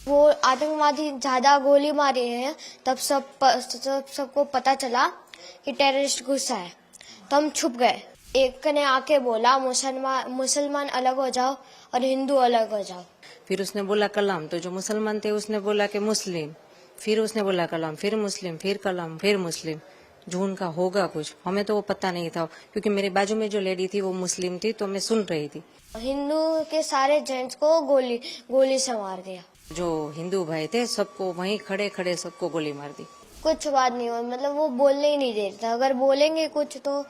वो आतंकवादी ज्यादा गोली मारे हैं, तब सबको पता चला कि टेररिस्ट घुसा है, तो हम छुप गए। एक ने आके बोला मुसलमान अलग हो जाओ और हिंदू अलग हो जाओ। फिर उसने बोला कलाम, तो जो मुसलमान थे उसने बोला कि मुस्लिम, फिर उसने बोला कलाम, फिर मुस्लिम, फिर कलाम, फिर मुस्लिम। जो उनका होगा कुछ, हमें तो वो पता नहीं था, क्योंकि मेरे बाजू में जो लेडी थी वो मुस्लिम थी, तो मैं सुन रही थी। हिंदू के सारे जेंट्स को गोली से मार दिया। जो हिंदू भाई थे सबको वहीं खड़े खड़े सबको गोली मार दी। कुछ बात नहीं हुई, मतलब वो बोलने ही नहीं देता, अगर बोलेंगे कुछ तो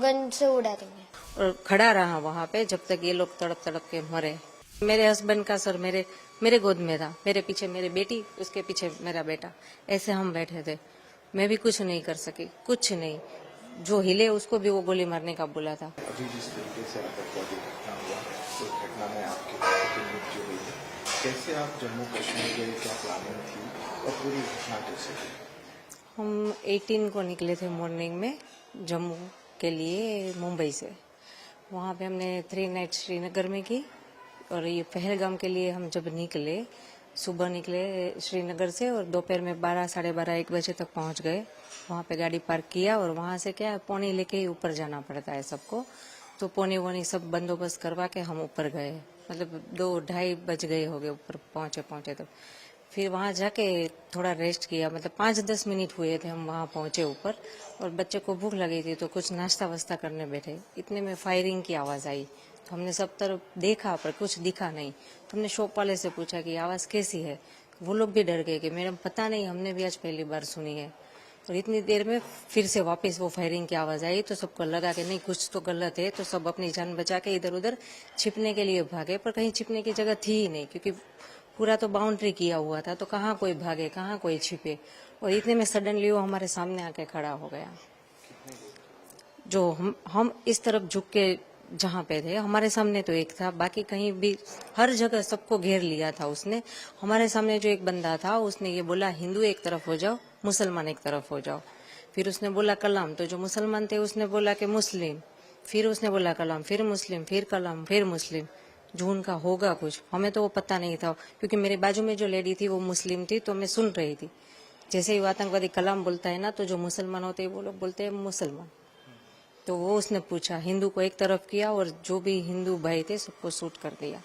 गन से उड़ा देंगे। और खड़ा रहा वहाँ पे जब तक ये लोग तड़प तड़प के मरे। मेरे हस्बैंड का सर मेरे गोद में था, मेरे पीछे मेरी बेटी, उसके पीछे मेरा बेटा, ऐसे हम बैठे थे। मैं भी कुछ नहीं कर सकी, कुछ नहीं। जो हिले उसको भी वो गोली मारने का बोला था। अभी जिस तरीके से आतंकवादी घटना हुआ, उस घटना में आपके भाई की मृत्यु हुई है, कैसे आप जम्मू कश्मीर गए, क्या प्लानिंग थी और पूरी घटना कैसे हुई? हम 18 को निकले थे मॉर्निंग में जम्मू के लिए मुंबई से। वहाँ पे हमने 3 नाइट श्रीनगर में की, और ये पहलगाम के लिए हम जब निकले, सुबह निकले श्रीनगर से और दोपहर में 12, साढ़े 12, 1 बजे तक पहुँच गए। वहाँ पे गाड़ी पार्क किया और वहाँ से क्या पौनी लेके ही ऊपर जाना पड़ता है सबको, तो पौनी वोनी सब बंदोबस्त करवा के हम ऊपर गए। मतलब 2-2:30 बज गए हो गए ऊपर पहुँचे तब। फिर वहाँ जाके थोड़ा रेस्ट किया, मतलब 5-10 मिनट हुए थे हम वहाँ पहुँचे ऊपर, और बच्चे को भूख लगी थी तो कुछ नाश्ता वास्ता करने बैठे, इतने में फायरिंग की आवाज़ आई। तो हमने सब तरफ देखा पर कुछ दिखा नहीं। तो हमने शॉप वाले से पूछा कि आवाज़ कैसी है। वो लोग भी डर गए कि मैडम पता नहीं, हमने भी आज पहली बार सुनी है। और इतनी देर में फिर से वापस वो फायरिंग की आवाज़ आई, तो सबको लगा कि नहीं कुछ तो गलत है, तो सब अपनी जान बचा के इधर उधर छिपने के लिए भागे। पर कहीं छिपने की जगह थी ही नहीं, क्योंकि पूरा तो बाउंड्री किया हुआ था, तो कहाँ कोई भागे, कहाँ कोई छिपे। और इतने में सडनली वो हमारे सामने आके खड़ा हो गया। जो हम इस तरफ झुक के जहाँ पे थे, हमारे सामने तो एक था, बाकी कहीं भी हर जगह सबको घेर लिया था उसने। हमारे सामने जो एक बंदा था उसने ये बोला हिंदू एक तरफ हो जाओ, मुसलमान एक तरफ हो जाओ। फिर उसने बोला कलाम, तो जो मुसलमान थे उसने बोला कि मुस्लिम, फिर उसने बोला कलाम, फिर मुस्लिम, फिर कलाम, फिर मुस्लिम। जो उनका होगा कुछ, हमें तो वो पता नहीं था, क्योंकि मेरे बाजू में जो लेडी थी वो मुस्लिम थी, तो मैं सुन रही थी। जैसे ही वो आतंकवादी कलाम बोलता है ना, तो जो मुसलमान होते हैं वो लोग बोलते हैं मुसलमान। तो वो उसने पूछा, हिंदू को एक तरफ किया और जो भी हिंदू भाई थे सबको शूट कर दिया।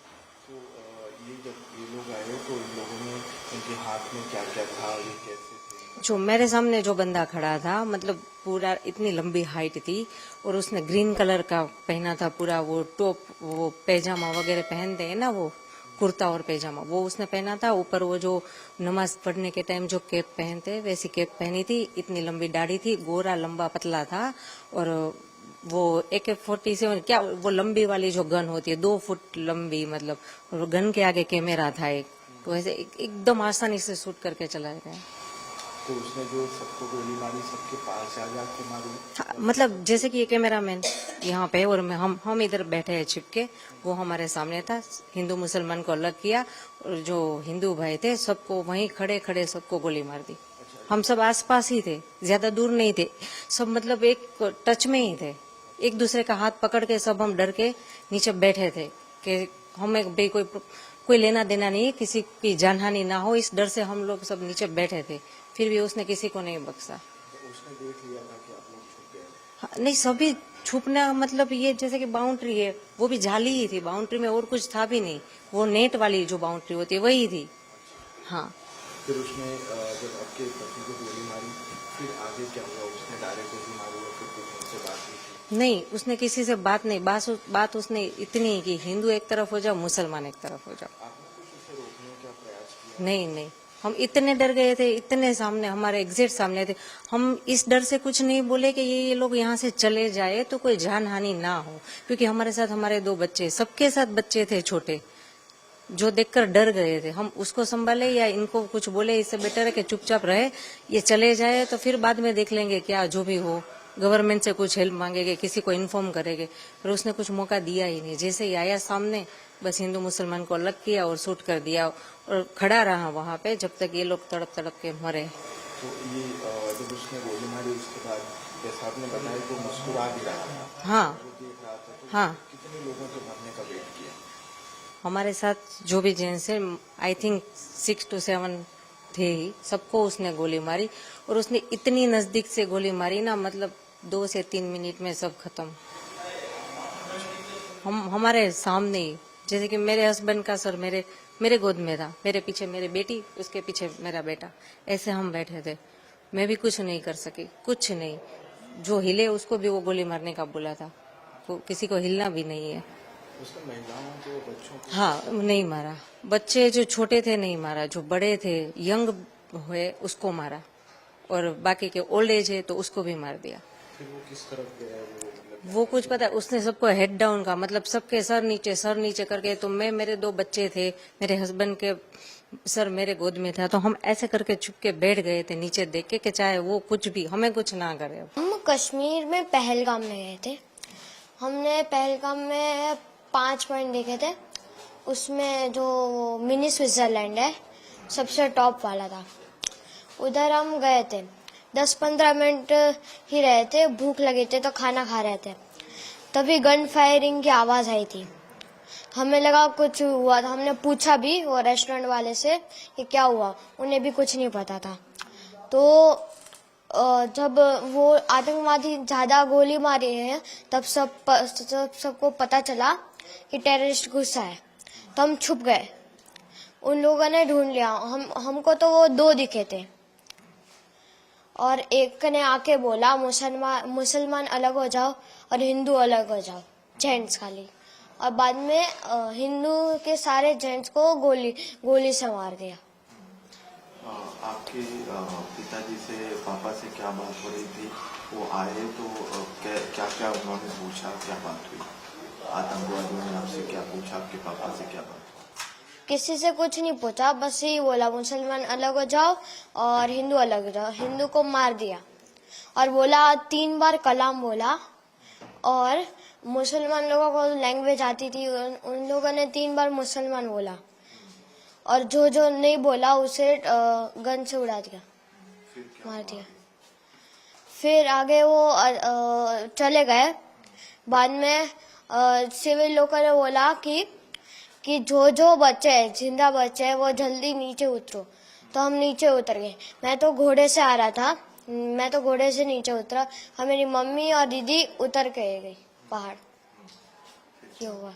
तो ये जब ये लोग आए तो इन लोगों ने, उनके हाथ में क्या क्या था, ये कैसे थे? जो मेरे सामने जो बंदा खड़ा था, मतलब पूरा इतनी लंबी हाइट थी, और उसने ग्रीन कलर का पहना था पूरा, वो टॉप, वो पैजामा वगैरह पहनते हैं ना, वो कुर्ता और पैजामा, वो उसने पहना था। ऊपर वो जो नमाज पढ़ने के टाइम जो कैप पहनते हैं वैसी कैप पहनी थी। इतनी लंबी दाढ़ी थी, गोरा लंबा पतला था। और वो AK-47 क्या, वो लंबी वाली जो गन होती है 2 फुट लंबी, मतलब, और गन के आगे कैमरा था एक, तो ऐसे एकदम आसानी से शूट करके चला गया। तो उसने जो सबको गोली मारी, सबके पास जाके मारी? हाँ, मतलब जैसे कि ये कैमरा मैन यहाँ पे और हम इधर बैठे हैं छिपके, वो हमारे सामने था। हिंदू मुसलमान को अलग किया, और जो हिंदू भाई थे सबको वहीं खड़े खड़े सबको गोली मार दी। हम सब आसपास ही थे, ज्यादा दूर नहीं थे, सब मतलब एक टच में ही थे। एक दूसरे का हाथ पकड़ के सब हम डर के नीचे बैठे थे कि हमें भाई कोई लेना देना नहीं है, किसी की जानहानि ना हो, इस डर से हम लोग सब नीचे बैठे थे। फिर भी उसने किसी को नहीं बख्शा। तो उसने देख लिया था कि आप लोग छुप गए? हाँ, नहीं, सभी छुपना मतलब ये जैसे कि बाउंड्री है, वो भी जाली ही थी, बाउंड्री में और कुछ था भी नहीं, वो नेट वाली जो बाउंड्री होती है वही थी। हाँ, फिर उसने जब आपके पति को गोली मारी, फिर आगे क्या हुआ? उसने डायरेक्ट गोली मारी और फिर कुछ उनसे बात हुई थी? नहीं, उसने किसी से बात नहीं, बात उसने इतनी ही कि हिंदू एक तरफ हो जाओ, मुसलमान एक तरफ हो जाओ। आपने कुछ उसे रोकने का प्रयास किया? नहीं, हम इतने डर गए थे, इतने सामने, हमारे एग्जैक्ट सामने थे। हम इस डर से कुछ नहीं बोले कि ये लोग यहाँ से चले जाए तो कोई जान हानि ना हो, क्योंकि हमारे साथ हमारे 2 बच्चे, सबके साथ बच्चे थे छोटे, जो देखकर डर गए थे। हम उसको संभाले या इनको कुछ बोले, इससे बेटर है कि चुपचाप रहे, ये चले जाए तो फिर बाद में देख लेंगे, क्या जो भी हो, गवर्नमेंट से कुछ हेल्प मांगेंगे, किसी को इन्फॉर्म करेंगे। पर उसने कुछ मौका दिया ही नहीं, जैसे ही आया सामने बस हिंदू मुसलमान को अलग किया और शूट कर दिया, और खड़ा रहा वहां पे जब तक ये लोग तड़प तड़प के मरे। तो ये जब उसने गोली मारी उसके बाद, जैसा आपने बताया, तो मुस्कुरा भी रहा था, हाँ, वो देख रहा था, तो हाँ, कितने लोगों के मरने का वेट किया? हमारे साथ जो भी जेंट्स है आई थिंक 6 to 7 थे ही, सबको उसने गोली मारी और उसने इतनी नजदीक से गोली मारी ना, मतलब 2 से 3 मिनट में सब खत्म। हम हमारे सामने ही, जैसे कि मेरे हस्बैंड का सर मेरे गोद में था, मेरे पीछे मेरी बेटी, उसके पीछे मेरा बेटा, ऐसे हम बैठे थे। मैं भी कुछ नहीं कर सकी, कुछ नहीं। जो हिले उसको भी वो गोली मारने का बोला था, किसी को हिलना भी नहीं है। उसने महिलाओं को, बच्चों को? हाँ, नहीं मारा। बच्चे जो छोटे थे नहीं मारा, जो बड़े थे यंग हुए उसको मारा, और बाकी के ओल्ड एज है तो उसको भी मार दिया। फिर वो किस तरफ गया? वो कुछ पता, उसने सबको हेड डाउन का, मतलब सबके सर नीचे करके, तो मेरे 2 बच्चे थे, मेरे हस्बैंड के सर मेरे गोद में था, तो हम ऐसे करके छुप के बैठ गए थे नीचे देख के कि चाहे वो कुछ भी हमें कुछ ना करे। हम कश्मीर में पहलगाम में गए थे। हमने पहलगाम में 5 पॉइंट देखे थे। उसमें जो मिनी स्विट्जरलैंड है सबसे टॉप वाला था, उधर हम गए थे। 10-15 मिनट ही रहे थे, भूख लगी थी तो खाना खा रहे थे, तभी गन फायरिंग की आवाज आई थी। हमें लगा कुछ हुआ था, हमने पूछा भी वो रेस्टोरेंट वाले से कि क्या हुआ, उन्हें भी कुछ नहीं पता था। तो जब वो आतंकवादी ज्यादा गोली मारी है तब सबको पता चला कि टेररिस्ट घुसा है, तो हम छुप गए। उन लोगों ने ढूंढ लिया, हमको तो वो 2 दिखे थे, और एक ने आके बोला मुसलमान अलग हो जाओ और हिंदू अलग हो जाओ, जेंट्स खाली। और बाद में हिंदू के सारे जेंट्स को गोली से मार दिया। आपके पिताजी से, पापा से क्या बात हो रही थी? वो आए तो क्या क्या उन्होंने पूछा, क्या बात हुई? आतंकवादियों ने आपसे क्या पूछा, आपके पापा से क्या बात? किसी से कुछ नहीं पूछा, बस यही बोला मुसलमान अलग हो जाओ और हिंदू अलग हो जाओ। हिंदू को मार दिया और बोला 3 बार कलाम बोला, और मुसलमान लोगों को लैंग्वेज आती थी, उन लोगों ने 3 बार मुसलमान बोला, और जो नहीं बोला उसे गन से उड़ा दिया, मार दिया। फिर आगे वो चले गए। बाद में सिविल लोगों ने बोला कि जो बच्चे हैं, जिंदा बच्चे हैं, वो जल्दी नीचे उतरो। तो हम नीचे उतर गए। मैं तो घोड़े से आ रहा था, मैं तो घोड़े से नीचे उतरा, और मेरी मम्मी और दीदी उतर के गई पहाड़। ये हुआ,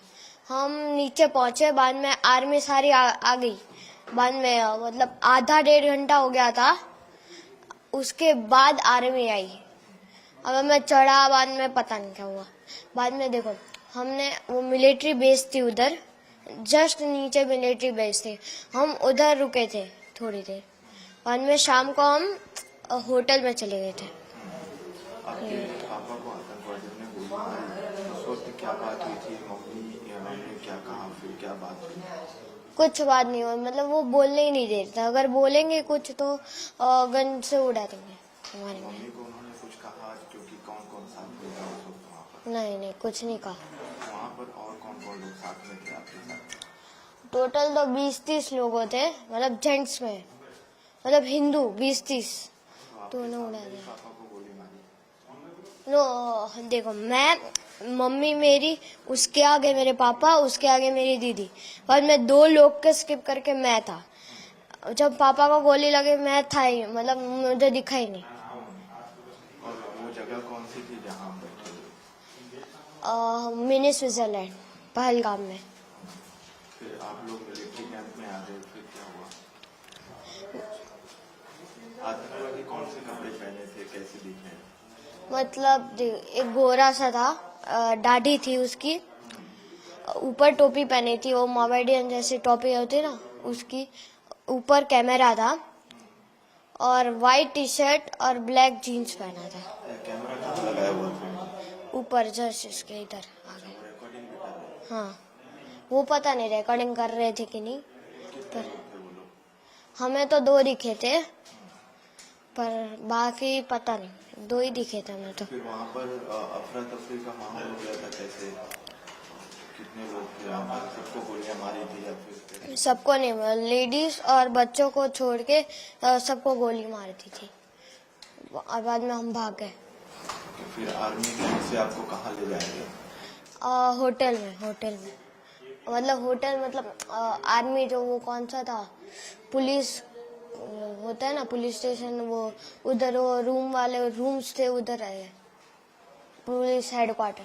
हम नीचे पहुंचे। बाद में आर्मी सारी आ गई। बाद में मतलब आधा 1.5 घंटा हो गया था, उसके बाद आर्मी आई। अब मैं चढ़ा, बाद में पता नहीं क्या हुआ। बाद में देखो, हमने वो मिलिट्री बेस थी उधर, जस्ट नीचे मिलिट्री बेस थी, हम उधर रुके थे थोड़ी देर। बाद में शाम को हम होटल में चले गए थे। आपके पापा को आतंकवादियों ने गोली मारी, उस वक्त क्या बात हुई थी? मम्मी ने क्या कहा, फिर क्या बात हुई? कुछ बात नहीं हुई, मतलब वो बोलने ही नहीं देते, अगर बोलेंगे कुछ तो गन से उड़ा देंगे हमारे में। मम्मी को उन्होंने कुछ कहा, क्योंकि कौन कौन साथ में था उस वक्त वहाँ पर? नहीं, कुछ नहीं कहा। वहाँ पर और कौन कौन लोग साथ में थे आपके साथ? टोटल तो 20-30 लोग थे, मतलब जेंट्स में, मतलब हिंदू 20-30 दोनों उड़ा दिया। पापा को गोली मारी? नो, देखो, मम्मी मेरी, उसके आगे मेरे पापा, उसके आगे मेरी दीदी, बाद में 2 लोग के स्किप करके मैं था। जब पापा को गोली लगे मैं था ही, मतलब मुझे दिखा ही नहीं। और वो जगह कौन सी थी जहाँ आप बैठे थे? मिनी स्विट्जरलैंड, पहलगाम में। फिर आप लोग मिलिट्री कैंप में आ गए, फिर क्या हुआ? आतंकवादी कौन से कपड़े पहने थे, कैसे दिखे? मतलब एक गोरा सा था, दाढ़ी थी उसकी, ऊपर टोपी पहनी थी, वो मोमेडियन जैसी टोपी होती ना उसकी, ऊपर कैमरा था, और वाइट टी-शर्ट और ब्लैक जीन्स पहना था। कैमरा कहाँ लगाया हुआ था? ऊपर जस्ट इसके इधर आगे। रिकॉर्डिंग भी कर रहे थे? हाँ, वो पता नहीं रिकॉर्डिंग कर रहे थे कि नहीं, पर हमें तो 2 दिखे थे, पर बाकी पता नहीं, 2 ही दिखे थे हमें तो। फिर वहाँ पर अफरा तफरी का माहौल हो गया था, कैसे, कितने लोग थे वहाँ पर? सबको गोलियां मारी थी या फिर? सबको नहीं, लेडीज और बच्चों को छोड़ के सबको गोली मारी थी, और बाद में हम भाग गए। फिर आर्मी कैंप से आपको कहाँ ले जाएंगे? होटल में। मतलब होटल मतलब आर्मी जो वो कौन सा था, पुलिस होता है ना पुलिस स्टेशन, वो उधर वो रूम वाले रूम्स थे उधर है पुलिस हेडक्वार्टर।